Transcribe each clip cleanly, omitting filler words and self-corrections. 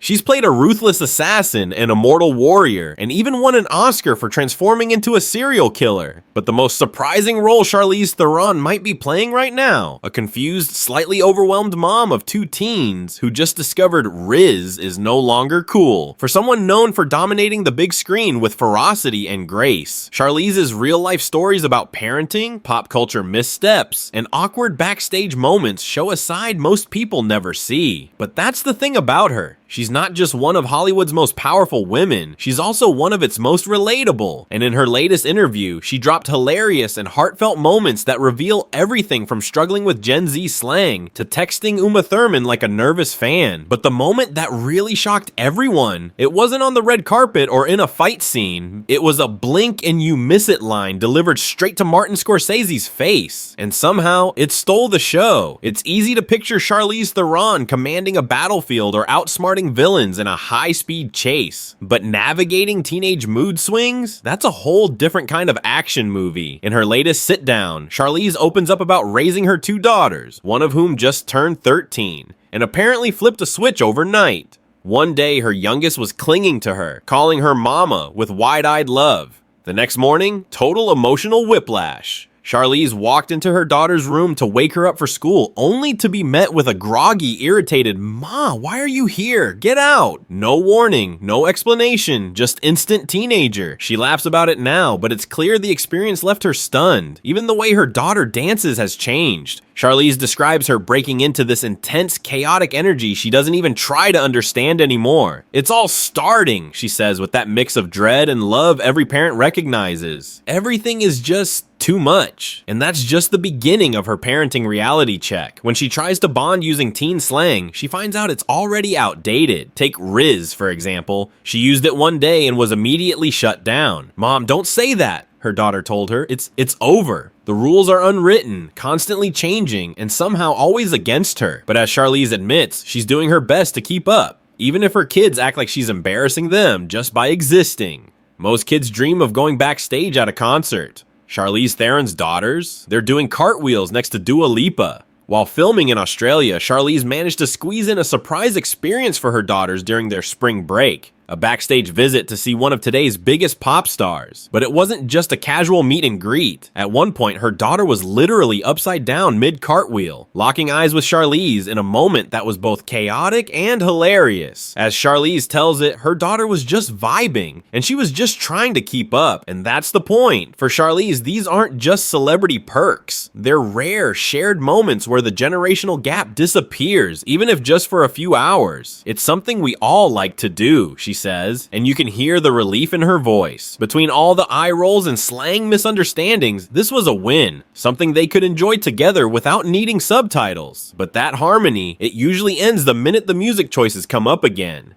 She's played a ruthless assassin, an immortal warrior, and even won an Oscar for transforming into a serial killer. But the most surprising role Charlize Theron might be playing right now, a confused, slightly overwhelmed mom of 2 teens who just discovered Riz is no longer cool. For someone known for dominating the big screen with ferocity and grace, Charlize's real-life stories about parenting, pop culture missteps, and awkward backstage moments show a side most people never see. But that's the thing about her. She's not just one of Hollywood's most powerful women, she's also one of its most relatable. And in her latest interview, she dropped hilarious and heartfelt moments that reveal everything from struggling with Gen Z slang to texting Uma Thurman like a nervous fan. But the moment that really shocked everyone, it wasn't on the red carpet or in a fight scene. It was a blink and you miss it line delivered straight to Martin Scorsese's face. And somehow, it stole the show. It's easy to picture Charlize Theron commanding a battlefield or outsmarting villains in a high-speed chase. But navigating teenage mood swings? That's a whole different kind of action movie. In her latest sit-down, Charlize opens up about raising her 2 daughters, one of whom just turned 13, and apparently flipped a switch overnight. One day, her youngest was clinging to her, calling her mama with wide-eyed love. The next morning, total emotional whiplash. Charlize walked into her daughter's room to wake her up for school, only to be met with a groggy, irritated, "Ma, why are you here? Get out!" No warning, no explanation, just instant teenager. She laughs about it now, but it's clear the experience left her stunned. Even the way her daughter dances has changed. Charlize describes her breaking into this intense, chaotic energy she doesn't even try to understand anymore. "It's all starting," she says, with that mix of dread and love every parent recognizes. Everything is just too much. And that's just the beginning of her parenting reality check. When she tries to bond using teen slang, she finds out it's already outdated. Take Riz, for example. She used it one day and was immediately shut down. "Mom, don't say that," her daughter told her. It's over. The rules are unwritten, constantly changing, and somehow always against her. But as Charlize admits, she's doing her best to keep up, even if her kids act like she's embarrassing them just by existing. Most kids dream of going backstage at a concert. Charlize Theron's daughters? They're doing cartwheels next to Dua Lipa. While filming in Australia, Charlize managed to squeeze in a surprise experience for her daughters during their spring break. A backstage visit to see one of today's biggest pop stars. But it wasn't just a casual meet and greet. At one point, her daughter was literally upside down mid-cartwheel, locking eyes with Charlize in a moment that was both chaotic and hilarious. As Charlize tells it, her daughter was just vibing, and she was just trying to keep up. And that's the point. For Charlize, these aren't just celebrity perks. They're rare, shared moments where the generational gap disappears, even if just for a few hours. It's something we all like to do, she says, and you can hear the relief in her voice. Between all the eye rolls and slang misunderstandings, this was a win, something they could enjoy together without needing subtitles. But that harmony, it usually ends the minute the music choices come up again.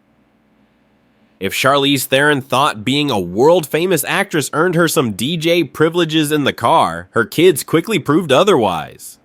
If Charlize Theron thought being a world-famous actress earned her some DJ privileges in the car, her kids quickly proved otherwise.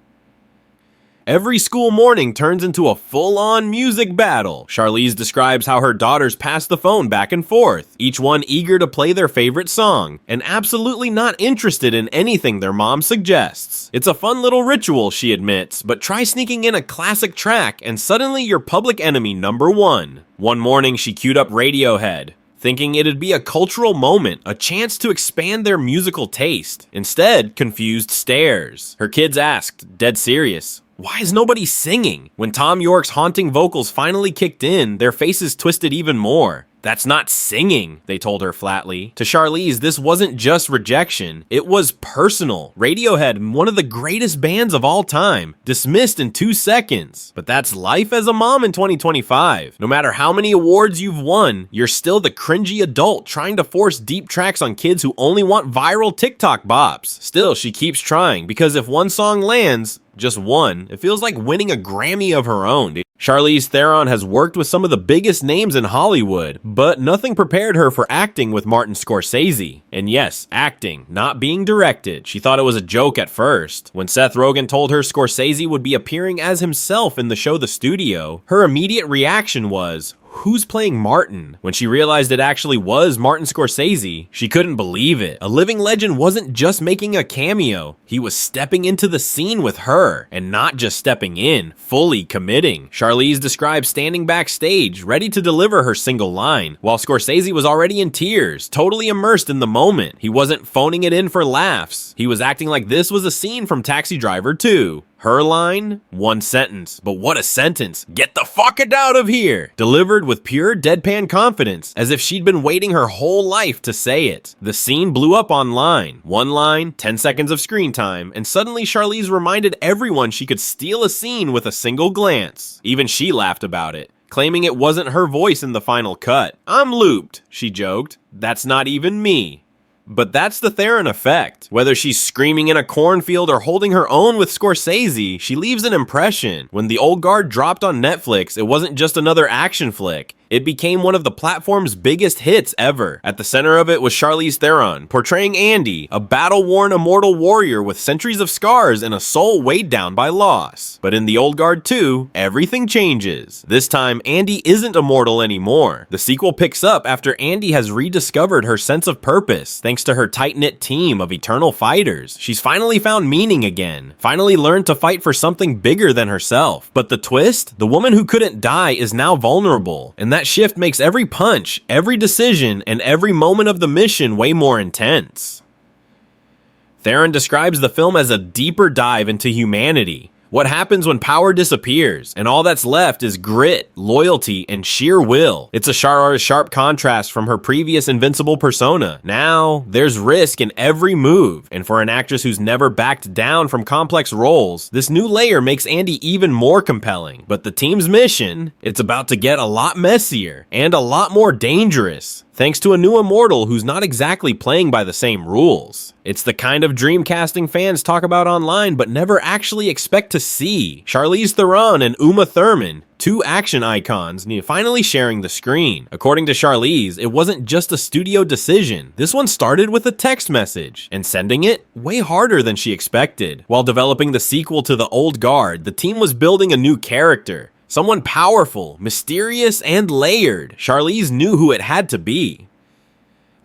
Every school morning turns into a full-on music battle. Charlize describes how her daughters pass the phone back and forth, each one eager to play their favorite song, and absolutely not interested in anything their mom suggests. It's a fun little ritual, she admits, but try sneaking in a classic track and suddenly you're public enemy number 1. One morning she queued up Radiohead, thinking it'd be a cultural moment, a chance to expand their musical taste. Instead, confused stares. Her kids asked, dead serious, "Why is nobody singing?" When Tom York's haunting vocals finally kicked in, their faces twisted even more. "That's not singing," they told her flatly. To Charlize, this wasn't just rejection, it was personal. Radiohead, one of the greatest bands of all time, dismissed in 2 seconds. But that's life as a mom in 2025. No matter how many awards you've won, you're still the cringy adult trying to force deep tracks on kids who only want viral TikTok bops. Still, she keeps trying, because if one song lands, just one, it feels like winning a Grammy of her own. Charlize Theron has worked with some of the biggest names in Hollywood, but nothing prepared her for acting with Martin Scorsese. And yes, acting, not being directed. She thought it was a joke at first. When Seth Rogen told her Scorsese would be appearing as himself in the show The Studio, her immediate reaction was, who's playing Martin? When she realized it actually was Martin Scorsese, she couldn't believe it. A living legend wasn't just making a cameo, he was stepping into the scene with her, and not just stepping in, fully committing. Charlize described standing backstage, ready to deliver her single line, while Scorsese was already in tears, totally immersed in the moment. He wasn't phoning it in for laughs, he was acting like this was a scene from Taxi Driver 2. Her line? One sentence. But what a sentence. Get the fuck out of here! Delivered with pure deadpan confidence, as if she'd been waiting her whole life to say it. The scene blew up online. One line, 10 seconds of screen time, and suddenly Charlize reminded everyone she could steal a scene with a single glance. Even she laughed about it, claiming it wasn't her voice in the final cut. "I'm looped," she joked. "That's not even me." But that's the Theron effect. Whether she's screaming in a cornfield or holding her own with Scorsese, she leaves an impression. When The Old Guard dropped on Netflix, it wasn't just another action flick. It became one of the platform's biggest hits ever. At the center of it was Charlize Theron, portraying Andy, a battle-worn immortal warrior with centuries of scars and a soul weighed down by loss. But in The Old Guard 2, everything changes. This time, Andy isn't immortal anymore. The sequel picks up after Andy has rediscovered her sense of purpose, thanks to her tight-knit team of eternal fighters. She's finally found meaning again, finally learned to fight for something bigger than herself. But the twist? The woman who couldn't die is now vulnerable, and that shift makes every punch, every decision, and every moment of the mission way more intense. Theron describes the film as a deeper dive into humanity. What happens when power disappears, and all that's left is grit, loyalty, and sheer will. It's a sharp contrast from her previous invincible persona. Now, there's risk in every move, and for an actress who's never backed down from complex roles, this new layer makes Andy even more compelling. But the team's mission, it's about to get a lot messier, and a lot more dangerous, thanks to a new immortal who's not exactly playing by the same rules. It's the kind of dream casting fans talk about online but never actually expect to see. Charlize Theron and Uma Thurman, two action icons, finally sharing the screen. According to Charlize, it wasn't just a studio decision. This one started with a text message, and sending it way harder than she expected. While developing the sequel to The Old Guard, the team was building a new character. Someone powerful, mysterious, and layered. Charlize knew who it had to be.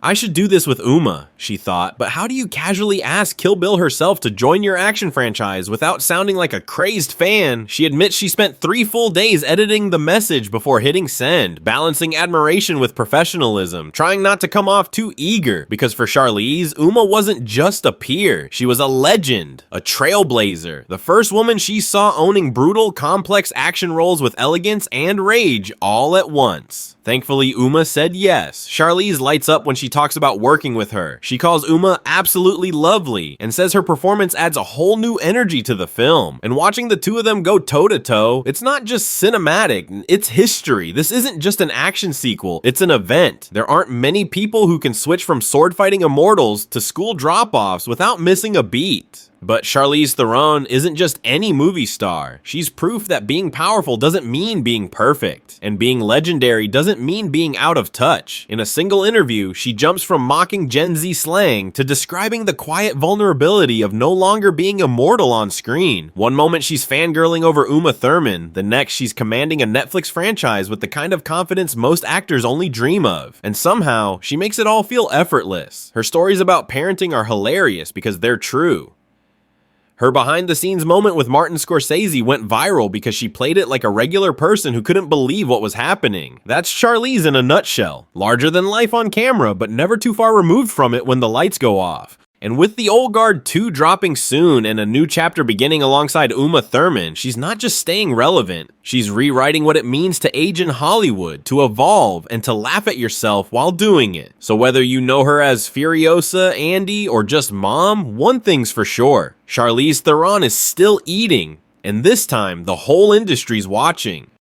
I should do this with Uma, she thought, but how do you casually ask Kill Bill herself to join your action franchise without sounding like a crazed fan? She admits she spent 3 full days editing the message before hitting send, balancing admiration with professionalism, trying not to come off too eager, because for Charlize, Uma wasn't just a peer, she was a legend, a trailblazer, the first woman she saw owning brutal, complex action roles with elegance and rage all at once. Thankfully, Uma said yes. Charlize lights up when she talks about working with her. She calls Uma absolutely lovely and says her performance adds a whole new energy to the film. And watching the two of them go toe-to-toe, it's not just cinematic, it's history. This isn't just an action sequel, it's an event. There aren't many people who can switch from sword-fighting immortals to school drop-offs without missing a beat. But Charlize Theron isn't just any movie star. She's proof that being powerful doesn't mean being perfect, and being legendary doesn't mean being out of touch. In a single interview, she jumps from mocking Gen Z slang to describing the quiet vulnerability of no longer being immortal on screen. One moment she's fangirling over Uma Thurman, the next she's commanding a Netflix franchise with the kind of confidence most actors only dream of. And somehow, she makes it all feel effortless. Her stories about parenting are hilarious because they're true. Her behind-the-scenes moment with Martin Scorsese went viral because she played it like a regular person who couldn't believe what was happening. That's Charlize in a nutshell. Larger than life on camera, but never too far removed from it when the lights go off. And with The Old Guard 2 dropping soon and a new chapter beginning alongside Uma Thurman, she's not just staying relevant, she's rewriting what it means to age in Hollywood, to evolve, and to laugh at yourself while doing it. So whether you know her as Furiosa, Andy, or just Mom, one thing's for sure, Charlize Theron is still eating, and this time the whole industry's watching.